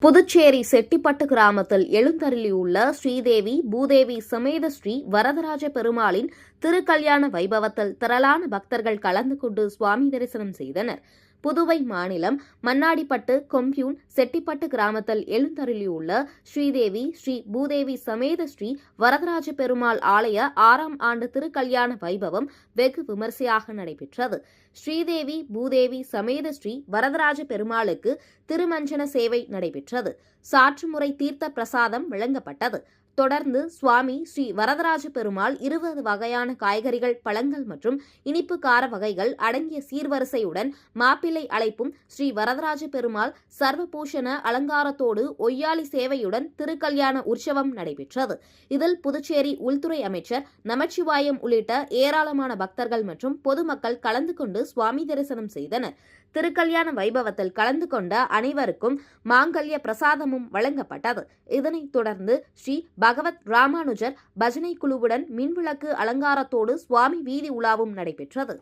புதுச்சேரி செட்டிப்பட்டு கிராமத்தில் எழுந்தருளியுள்ள ஸ்ரீதேவி பூதேவி சமேத ஸ்ரீ வரதராஜ பெருமாளின் திருக்கல்யாண வைபவத்தில் திரளான பக்தர்கள் கலந்து கொண்டு சுவாமி தரிசனம் செய்தனர். புதுவை மாநிலம் மண்ணாடிப்பட்டு கொம்யூன் செட்டிப்பட்டு கிராமத்தில் எழுந்தருளியுள்ள ஸ்ரீதேவி ஸ்ரீ பூதேவி சமேத ஸ்ரீ வரதராஜ பெருமாள் ஆலய 6ஆம் ஆண்டு திருக்கல்யாண வைபவம் வெகு விமரிசையாக நடைபெற்றது. ஸ்ரீதேவி பூதேவி சமேத ஸ்ரீ வரதராஜ பெருமாளுக்கு திருமஞ்சன சேவை நடைபெற்றது. சாற்றுமுறை தீர்த்த பிரசாதம் வழங்கப்பட்டது. தொடர்ந்து சுவாமி ஸ்ரீ வரதராஜ பெருமாள் 20 வகையான காய்கறிகள், பழங்கள் மற்றும் இனிப்பு கார வகைகள் அடங்கிய சீர்வரிசையுடன் மாப்பிள்ளை அழைப்பும் ஸ்ரீ வரதராஜ பெருமாள் சர்வபூஷண அலங்காரத்தோடு ஒய்யாளி சேவையுடன் திருக்கல்யாண உற்சவம் நடைபெற்றது. இதில் புதுச்சேரி உள்துறை அமைச்சர் நமச்சிவாயம் உள்ளிட்ட ஏராளமான பக்தர்கள் மற்றும் பொதுமக்கள் கலந்து கொண்டு சுவாமி தரிசனம் செய்தனர். திருக்கல்யாண வைபவத்தில் கலந்து கொண்ட அனைவருக்கும் மாங்கல்ய பிரசாதமும் வழங்கப்பட்டது. இதனைத் தொடர்ந்து ஸ்ரீ பகவத் ராமானுஜர் பஜனை குழுவுடன் மின்விளக்கு அலங்காரத்தோடு சுவாமி வீதி உலாவும் நடைபெற்றது.